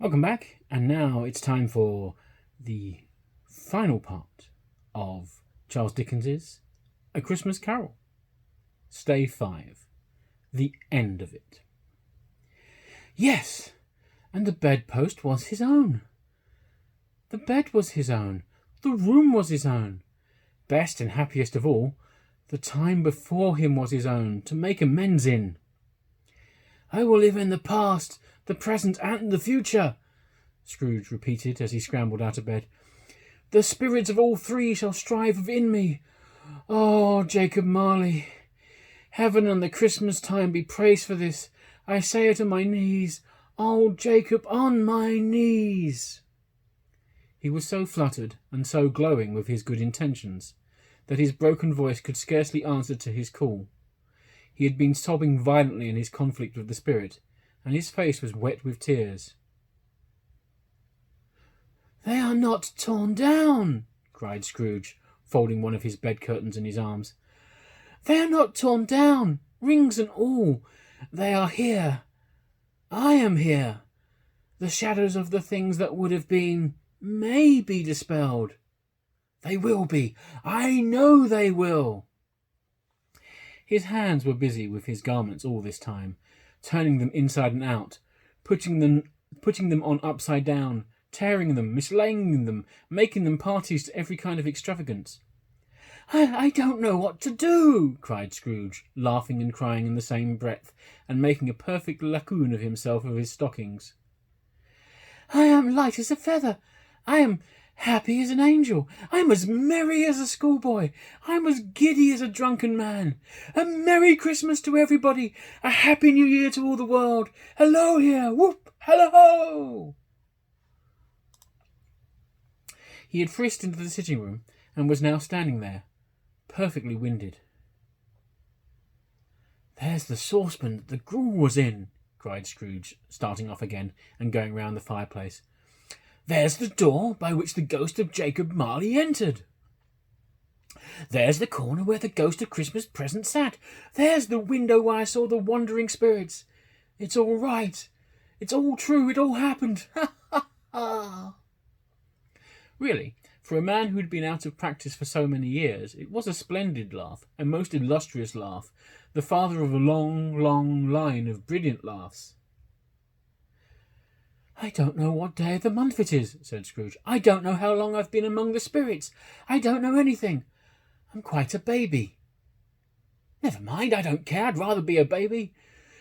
Welcome back, and now it's time for the final part of Charles Dickens's A Christmas Carol, Stave 5, the end of it. Yes, and the bedpost was his own. The bed was his own. The room was his own. Best and happiest of all, the time before him was his own, to make amends in. I will live in the past, the present, and the future, Scrooge repeated as he scrambled out of bed. The spirits of all three shall strive within me. Oh, Jacob Marley, heaven and the Christmas time be praised for this. I say it on my knees. Oh, Jacob, on my knees. He was so fluttered and so glowing with his good intentions that his broken voice could scarcely answer to his call. He had been sobbing violently in his conflict with the spirit, and his face was wet with tears. They are not torn down, cried Scrooge, folding one of his bed curtains in his arms. They are not torn down, rings and all. They are here. I am here. The shadows of the things that would have been may be dispelled. They will be. I know they will. His hands were busy with his garments all this time, turning them inside and out, putting them on upside down, tearing them, mislaying them, making them parties to every kind of extravagance. I don't know what to do, cried Scrooge, laughing and crying in the same breath, and making a perfect raccoon of himself with his stockings. I am light as a feather. I am happy as an angel. I'm as merry as a schoolboy. I'm as giddy as a drunken man. A Merry Christmas to everybody. A Happy New Year to all the world. Hello here. Whoop. Hello. He had frisked into the sitting room and was now standing there, perfectly winded. There's the saucepan that the gruel was in, cried Scrooge, starting off again and going round the fireplace. There's the door by which the ghost of Jacob Marley entered. There's the corner where the ghost of Christmas present sat. There's the window where I saw the wandering spirits. It's all right. It's all true. It all happened. Ha, ha, ha. Really, for a man who had been out of practice for so many years, it was a splendid laugh, a most illustrious laugh, the father of a long, long line of brilliant laughs. I don't know what day of the month it is, said Scrooge. I don't know how long I've been among the spirits. I don't know anything. I'm quite a baby. Never mind, I don't care. I'd rather be a baby.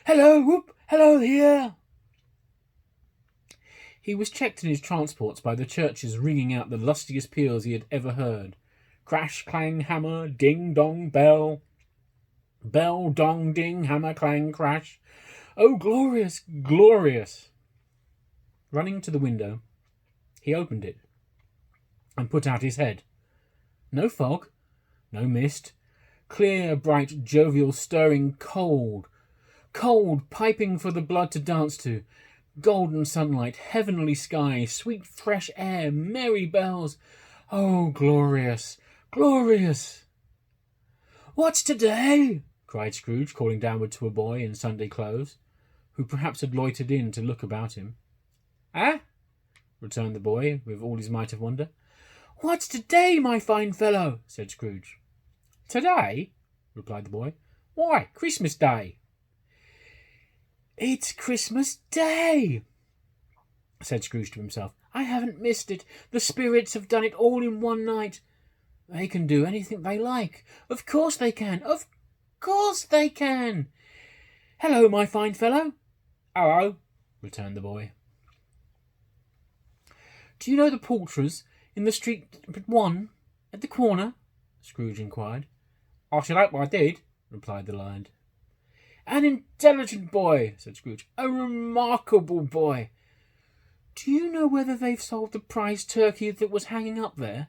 Hello, whoop, hello here. He was checked in his transports by the churches ringing out the lustiest peals he had ever heard. Crash, clang, hammer, ding, dong, bell. Bell, dong, ding, hammer, clang, crash. Oh, glorious, glorious. Running to the window, he opened it and put out his head. No fog, no mist, clear, bright, jovial, stirring, cold, piping for the blood to dance to, golden sunlight, heavenly sky, sweet fresh air, merry bells. Oh, glorious, glorious! What's today? Cried Scrooge, calling downward to a boy in Sunday clothes, who perhaps had loitered in to look about him. Ah? Returned the boy, with all his might of wonder. What's today, my fine fellow? Said Scrooge. Today? Replied the boy. Why, Christmas Day. It's Christmas Day, said Scrooge to himself. I haven't missed it. The spirits have done it all in one night. They can do anything they like. Of course they can. Of course they can. Hello, my fine fellow. Hello, returned the boy. Do you know the Porters in the street but one, at the corner? Scrooge inquired. I should hope I did, replied the lad. An intelligent boy, said Scrooge. A remarkable boy. Do you know whether they've sold the prize turkey that was hanging up there?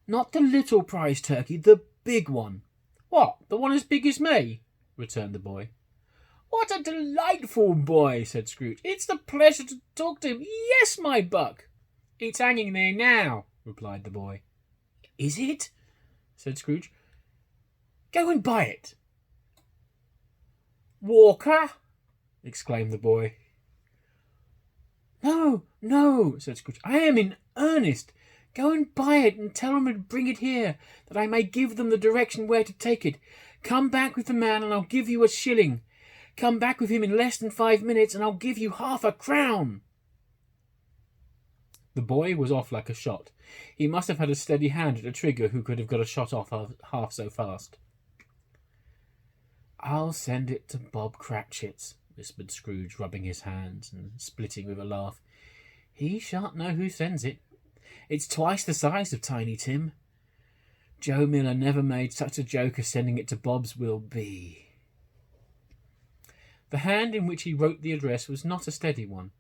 Not the little prize turkey, the big one. What, the one as big as me? Returned the boy. What a delightful boy, said Scrooge. It's the pleasure to talk to him. Yes, my buck. It's hanging there now, replied the boy. Is it? Said Scrooge. Go and buy it. Walker, exclaimed the boy. No, no, said Scrooge. I am in earnest. Go and buy it, and tell them to bring it here, that I may give them the direction where to take it. Come back with the man, and I'll give you a shilling. Come back with him in less than 5 minutes, and I'll give you half a crown. The boy was off like a shot. He must have had a steady hand at the trigger who could have got a shot off half so fast. I'll send it to Bob Cratchit's, whispered Scrooge, rubbing his hands and splitting with a laugh. He shan't know who sends it. It's twice the size of Tiny Tim. Joe Miller never made such a joke as sending it to Bob's will be. The hand in which he wrote the address was not a steady one,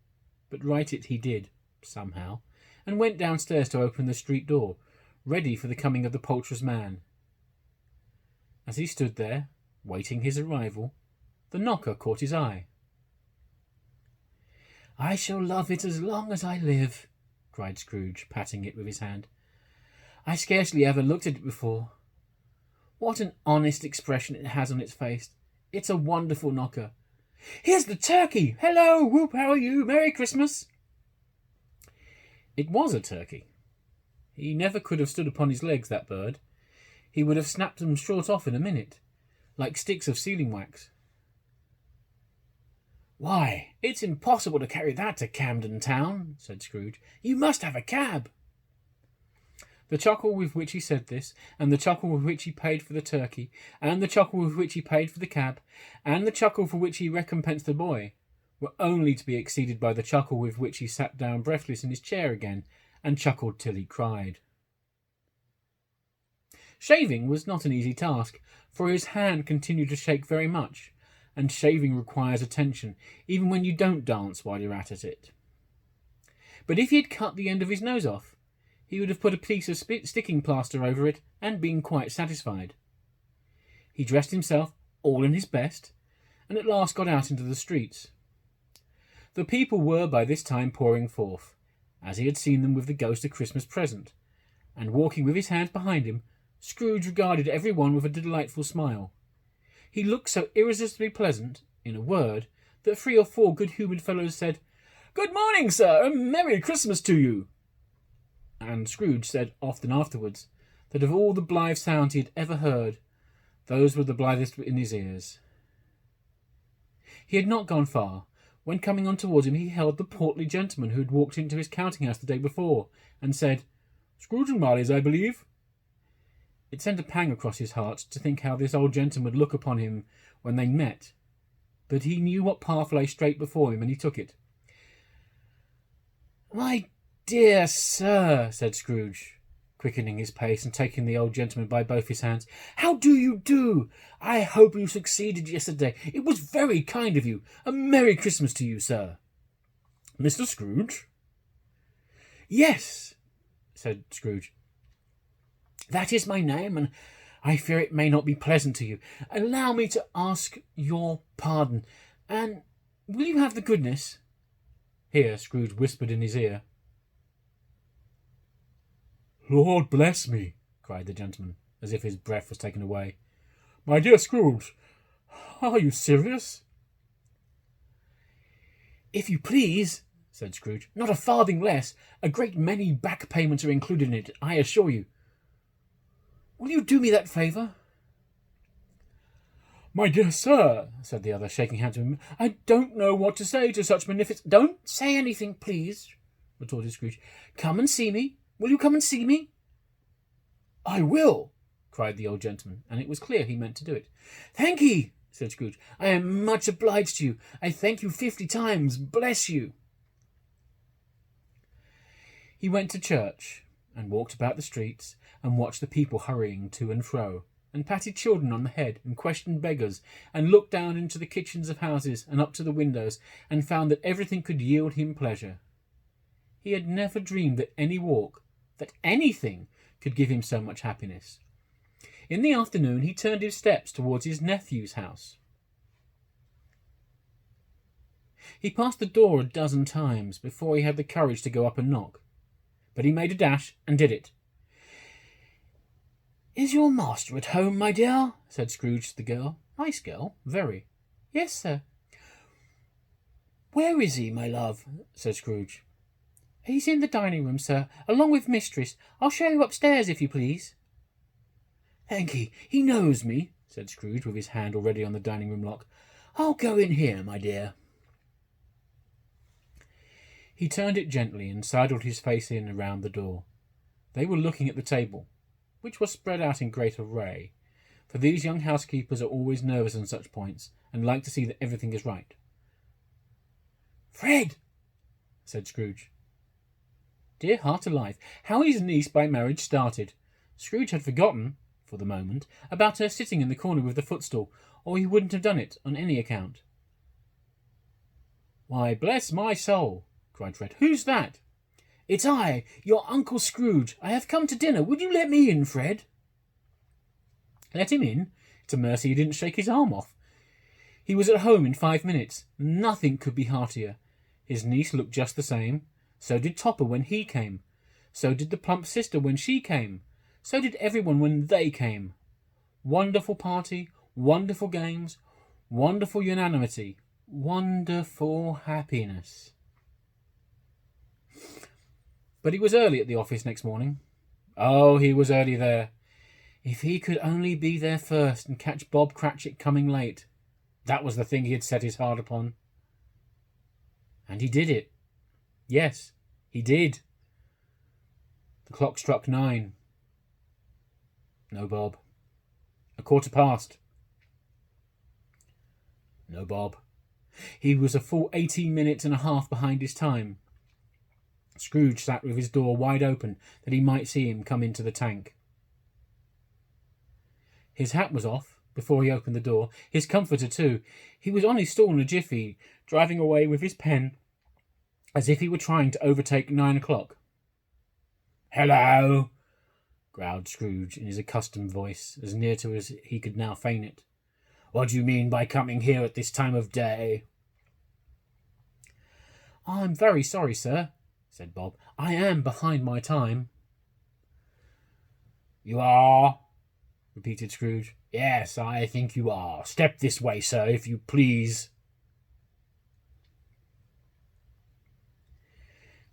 but write it he did, somehow, and went downstairs to open the street door, ready for the coming of the poulterer's man. As he stood there, waiting his arrival, the knocker caught his eye. I shall love it as long as I live, cried Scrooge, patting it with his hand. I scarcely ever looked at it before. What an honest expression it has on its face. It's a wonderful knocker. Here's the turkey! Hello, Whoop, how are you? Merry Christmas! It was a turkey. He never could have stood upon his legs, that bird. He would have snapped them short off in a minute, like sticks of sealing wax. Why, it's impossible to carry that to Camden Town, said Scrooge. You must have a cab. The chuckle with which he said this, and the chuckle with which he paid for the turkey, and the chuckle with which he paid for the cab, and the chuckle for which he recompensed the boy, were only to be exceeded by the chuckle with which he sat down breathless in his chair again, and chuckled till he cried. Shaving was not an easy task, for his hand continued to shake very much, and shaving requires attention, even when you don't dance while you're at it. But if he had cut the end of his nose off, he would have put a piece of sticking plaster over it and been quite satisfied. He dressed himself all in his best, and at last got out into the streets. The people were by this time pouring forth, as he had seen them with the ghost of Christmas present, and walking with his hands behind him, Scrooge regarded every one with a delightful smile. He looked so irresistibly pleasant, in a word, that 3 or 4 good-humoured fellows said, Good morning, sir, and Merry Christmas to you. And Scrooge said often afterwards that of all the blithe sounds he had ever heard, those were the blithest in his ears. He had not gone far, when coming on towards him he held the portly gentleman who had walked into his counting-house the day before, and said, Scrooge and Marley's, I believe. It sent a pang across his heart to think how this old gentleman would look upon him when they met, but he knew what path lay straight before him, and he took it. My dear sir, said Scrooge, quickening his pace and taking the old gentleman by both his hands, how do you do? I hope you succeeded yesterday. It was very kind of you. A Merry Christmas to you, sir. Mr. Scrooge? Yes, said Scrooge. That is my name, and I fear it may not be pleasant to you. Allow me to ask your pardon, and will you have the goodness... Here Scrooge whispered in his ear. Lord bless me, cried the gentleman, as if his breath was taken away. My dear Scrooge, are you serious? If you please, said Scrooge, not a farthing less. A great many back payments are included in it, I assure you. Will you do me that favour? My dear sir, said the other, shaking hands with him, I don't know what to say to such magnificent... Don't say anything, please, retorted Scrooge. Come and see me. Will you come and see me? I will, cried the old gentleman, and it was clear he meant to do it. Thank ye, said Scrooge. I am much obliged to you. I thank you 50 times. Bless you. He went to church, and walked about the streets, and watched the people hurrying to and fro, and patted children on the head, and questioned beggars, and looked down into the kitchens of houses, and up to the windows, and found that everything could yield him pleasure. He had never dreamed that any walk, that anything, could give him so much happiness. In the afternoon he turned his steps towards his nephew's house. He passed the door a dozen times before he had the courage to go up and knock, but he made a dash and did it. Is your master at home, my dear? Said Scrooge to the girl. Nice girl, very. Yes, sir. Where is he, my love? Said Scrooge. He's in the dining room, sir, along with mistress. I'll show you upstairs, if you please. Thank ye. He knows me, said Scrooge, with his hand already on the dining room lock. I'll go in here, my dear. He turned it gently and sidled his face in around the door. They were looking at the table, which was spread out in great array, for these young housekeepers are always nervous on such points, and like to see that everything is right. Fred, said Scrooge. Dear heart alive, how his niece by marriage started. Scrooge had forgotten, for the moment, about her sitting in the corner with the footstool, or he wouldn't have done it on any account. Why, bless my soul, cried Fred. Who's that? It's I, your Uncle Scrooge. I have come to dinner. Would you let me in, Fred? Let him in? It's a mercy he didn't shake his arm off. He was at home in 5 minutes. Nothing could be heartier. His niece looked just the same. So did Topper when he came. So did the plump sister when she came. So did everyone when they came. Wonderful party, wonderful games, wonderful unanimity, wonderful happiness. But he was early at the office next morning. Oh, he was early there. If he could only be there first and catch Bob Cratchit coming late. That was the thing he had set his heart upon. And he did it. Yes, he did. The clock struck 9. No Bob. 1:15. No Bob. He was a full 18 minutes and a half behind his time. Scrooge sat with his door wide open that he might see him come into the tank. His hat was off before he opened the door, his comforter too. He was on his stool in a jiffy, driving away with his pen as if he were trying to overtake 9 o'clock. Hello, growled Scrooge in his accustomed voice, as near to as he could now feign it. What do you mean by coming here at this time of day? I'm very sorry, sir, said Bob. I am behind my time. You are? Repeated Scrooge. Yes, I think you are. Step this way, sir, if you please.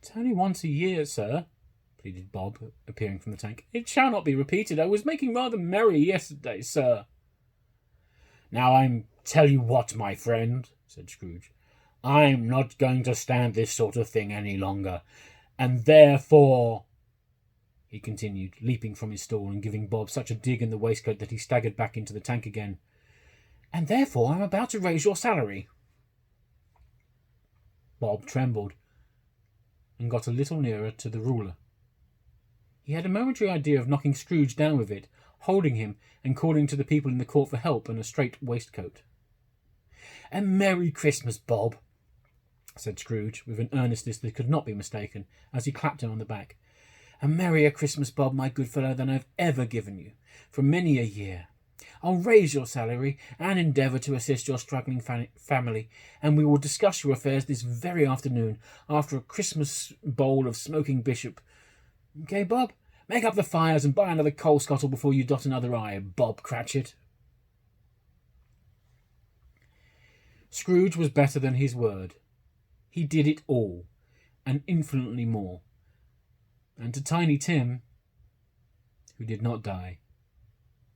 It's only once a year, sir, pleaded Bob, appearing from the tank. It shall not be repeated. I was making rather merry yesterday, sir. Now I'm tell you what, my friend, said Scrooge. I'm not going to stand this sort of thing any longer, and therefore, he continued, leaping from his stool and giving Bob such a dig in the waistcoat that he staggered back into the tank again, and therefore I'm about to raise your salary. Bob trembled and got a little nearer to the ruler. He had a momentary idea of knocking Scrooge down with it, holding him and calling to the people in the court for help and a straight waistcoat. A Merry Christmas, Bob, said Scrooge, with an earnestness that could not be mistaken, as he clapped him on the back. A merrier Christmas, Bob, my good fellow, than I've ever given you, for many a year. I'll raise your salary and endeavour to assist your struggling family, and we will discuss your affairs this very afternoon, after a Christmas bowl of smoking bishop. Okay, Bob? Make up the fires and buy another coal scuttle before you dot another I, Bob Cratchit. Scrooge was better than his word. He did it all, and infinitely more. And to Tiny Tim, who did not die,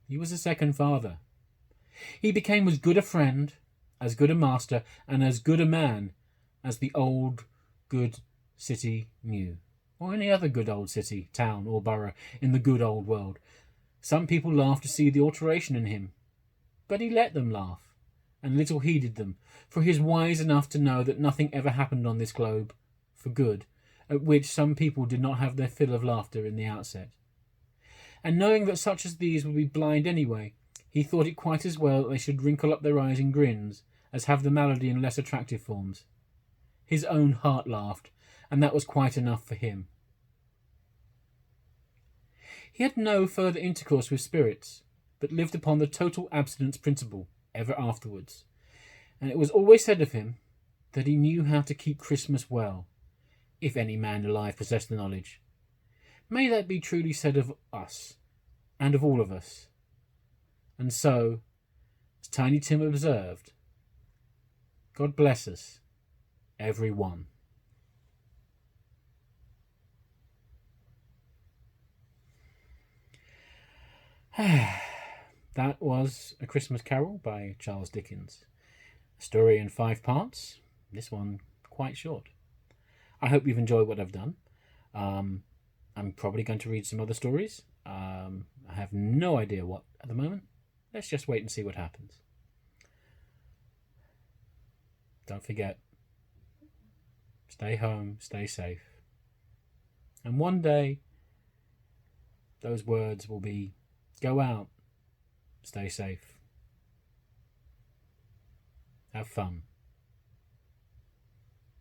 he was a second father. He became as good a friend, as good a master, and as good a man as the old, good city knew, or any other good old city, town, or borough in the good old world. Some people laughed to see the alteration in him, but he let them laugh, and little heeded them, for he is wise enough to know that nothing ever happened on this globe for good, at which some people did not have their fill of laughter in the outset. And knowing that such as these would be blind anyway, he thought it quite as well that they should wrinkle up their eyes in grins as have the malady in less attractive forms. His own heart laughed, and that was quite enough for him. He had no further intercourse with spirits, but lived upon the total abstinence principle ever afterwards, and it was always said of him that he knew how to keep Christmas well, if any man alive possessed the knowledge. May that be truly said of us, and of all of us. And so, as Tiny Tim observed, God bless us, every one. That was A Christmas Carol by Charles Dickens. A story in 5 parts. This one quite short. I hope you've enjoyed what I've done. I'm probably going to read some other stories. I have no idea what at the moment. Let's just wait and see what happens. Don't forget, stay home, stay safe. And one day, those words will be, go out, stay safe, have fun.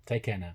Take care now.